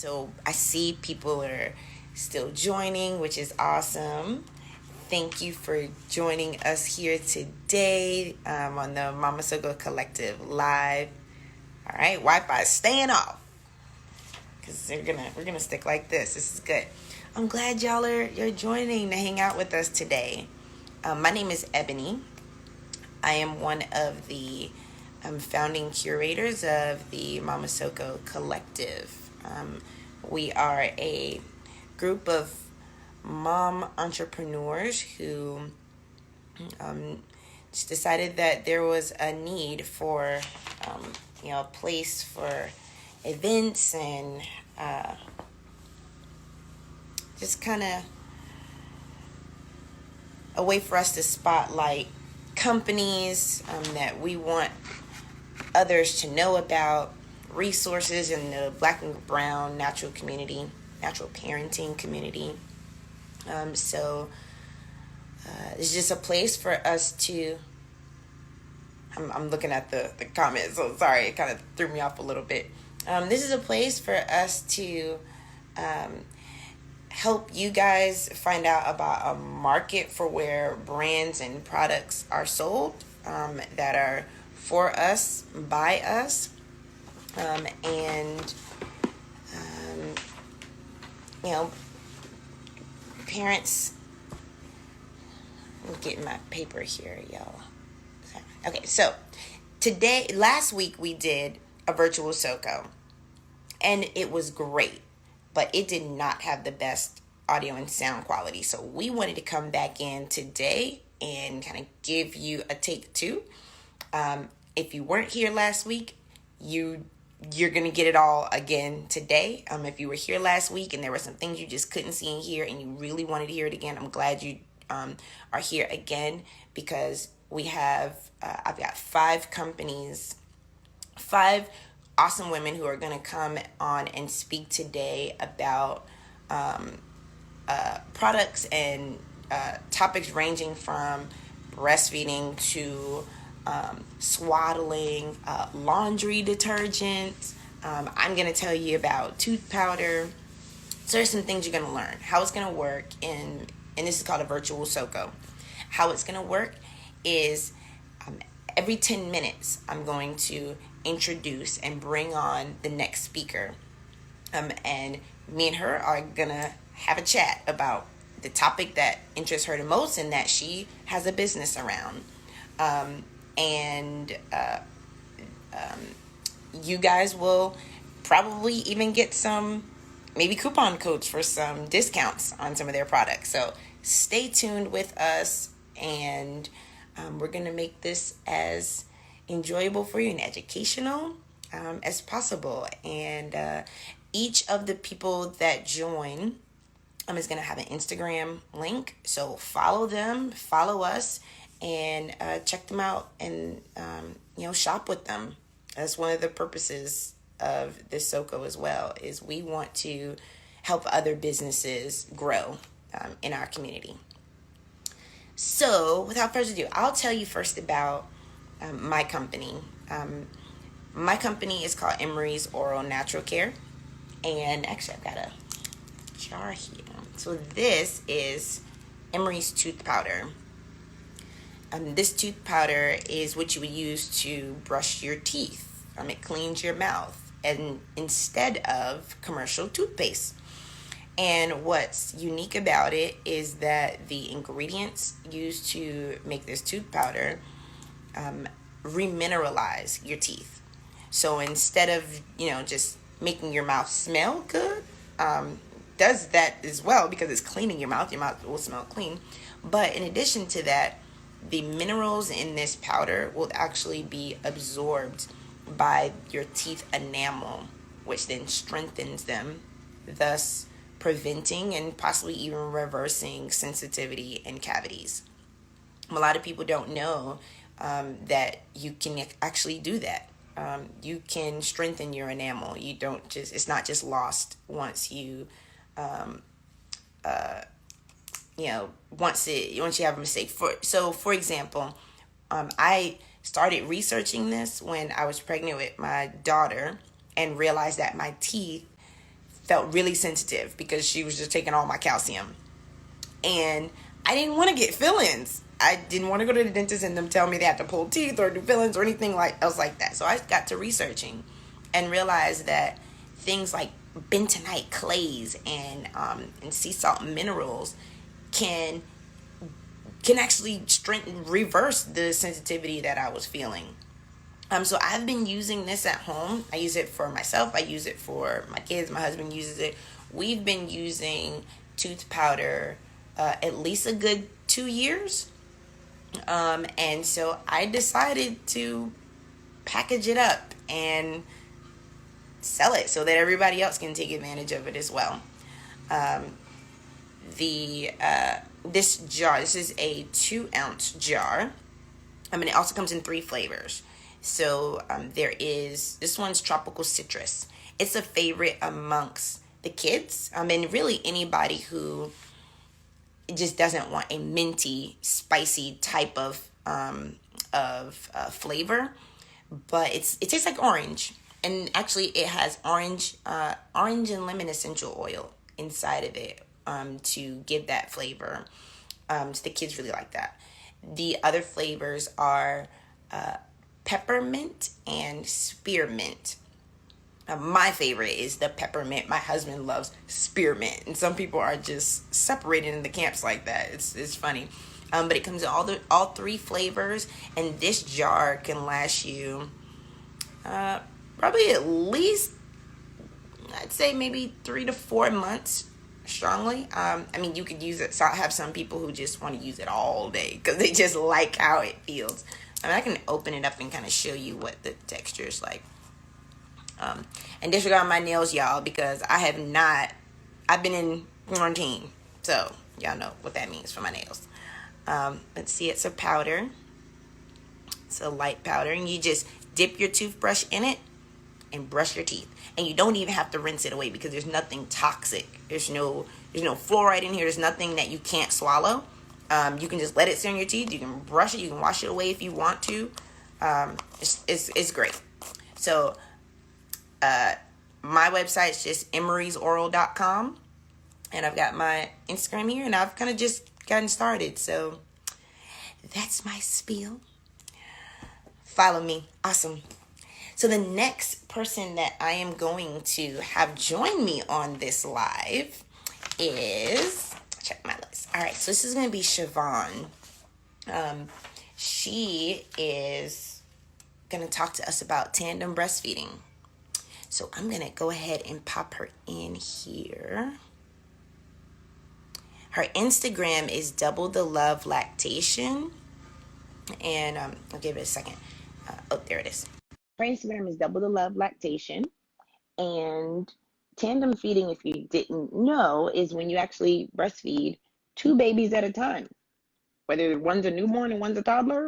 So I see people are still joining, which is awesome. Thank you for joining us here today on the Mama SoKo Collective Live. All right, Wi-Fi is staying off because we're gonna stick like this. This is good. I'm glad you're joining to hang out with us today. My name is Ebony. I am one of the founding curators of the Mama SoKo Collective. We are a group of mom entrepreneurs who just decided that there was a need for a place for events and just kind of a way for us to spotlight companies that we want others to know about, resources in the Black and brown natural parenting community. So it's just a place for us to. I'm looking at the comments, so sorry, it kind of threw me off a little bit. This is a place for us to help you guys find out about a market for where brands and products are sold that are for us, by us, and parents. I'm getting my paper here, y'all. Okay, so last week we did a virtual SoKo, and it was great, but it did not have the best audio and sound quality. So we wanted to come back in today and kind of give you a take two. If you weren't here last week, you're going to get it all again today. If you were here last week and there were some things you just couldn't see and hear and you really wanted to hear it again, I'm glad you are here again, because we have, I've got 5 awesome women who are going to come on and speak today about products and topics ranging from breastfeeding to swaddling, laundry detergent. I'm going to tell you about tooth powder. So there's some things you're going to learn. How it's going to work, and this is called a virtual SoKo. How it's going to work is every 10 minutes I'm going to introduce and bring on the next speaker. And me and her are going to have a chat about the topic that interests her the most and that she has a business around. You guys will probably even get some maybe coupon codes for some discounts on some of their products. So stay tuned with us, and we're going to make this as enjoyable for you and educational as possible. And each of the people that join is going to have an Instagram link. So follow them, follow us, and check them out and, shop with them. That's one of the purposes of this SoKo as well, is we want to help other businesses grow in our community. So without further ado, I'll tell you first about my company. My company is called Emery's Oral Natural Care. And actually, I've got a jar here. So this is Emery's tooth powder. This tooth powder is what you would use to brush your teeth. It cleans your mouth, and instead of commercial toothpaste. And what's unique about it is that the ingredients used to make this tooth powder remineralize your teeth. So instead of, just making your mouth smell good, does that as well because it's cleaning your mouth will smell clean. But in addition to that, the minerals in this powder will actually be absorbed by your teeth enamel, which then strengthens them, thus preventing and possibly even reversing sensitivity and cavities. A lot of people don't know that you can actually do that. You can strengthen your enamel. It's not just lost once you once you have a mistake. For example, I started researching this when I was pregnant with my daughter and realized that my teeth felt really sensitive because she was just taking all my calcium. And I didn't want to get fillings. I didn't want to go to the dentist and them tell me they have to pull teeth or do fillings or anything else like that. So I got to researching and realized that things like bentonite clays and sea salt minerals can actually strengthen, reverse the sensitivity that I was feeling. So I've been using this at home. I use it for myself. I use it for my kids. My husband uses it. We've been using tooth powder at least a good 2 years. And so I decided to package it up and sell it so that everybody else can take advantage of it as well. This jar, this is a 2-ounce jar. It also comes in 3 flavors. So this one's tropical citrus. It's a favorite amongst the kids. And really anybody who just doesn't want a minty, spicy type of flavor. But it tastes like orange. And actually it has orange and lemon essential oil inside of it to give that flavor. So the kids really like that. The other flavors are peppermint and spearmint. My favorite is the peppermint. My husband loves spearmint, and some people are just separated in the camps like that. It's funny, but it comes in all 3 flavors, and this jar can last you probably at least, I'd say maybe 3 to 4 months strongly. You could use it. So I have some people who just want to use it all day because they just like how it feels. I can open it up and kind of show you what the texture is like. And disregard my nails, y'all, because I've been in quarantine. So y'all know what that means for my nails. Let's see, it's a powder. It's a light powder, and you just dip your toothbrush in it and brush your teeth. And you don't even have to rinse it away because there's nothing toxic. There's no fluoride in here. There's nothing that you can't swallow. You can just let it sit on your teeth. You can brush it. You can wash it away if you want to. It's great. So my website is just emerysoral.com. And I've got my Instagram here. And I've kind of just gotten started. So that's my spiel. Follow me. Awesome. So the next person that I am going to have join me on this live is, check my list. All right, so this is going to be Siobhan. She is going to talk to us about tandem breastfeeding. So I'm going to go ahead and pop her in here. Her Instagram is Double the Love Lactation. And I'll give it a second. There it is. Her Instagram is Double the Love Lactation. And tandem feeding, if you didn't know, is when you actually breastfeed 2 babies at a time. Whether one's a newborn and one's a toddler,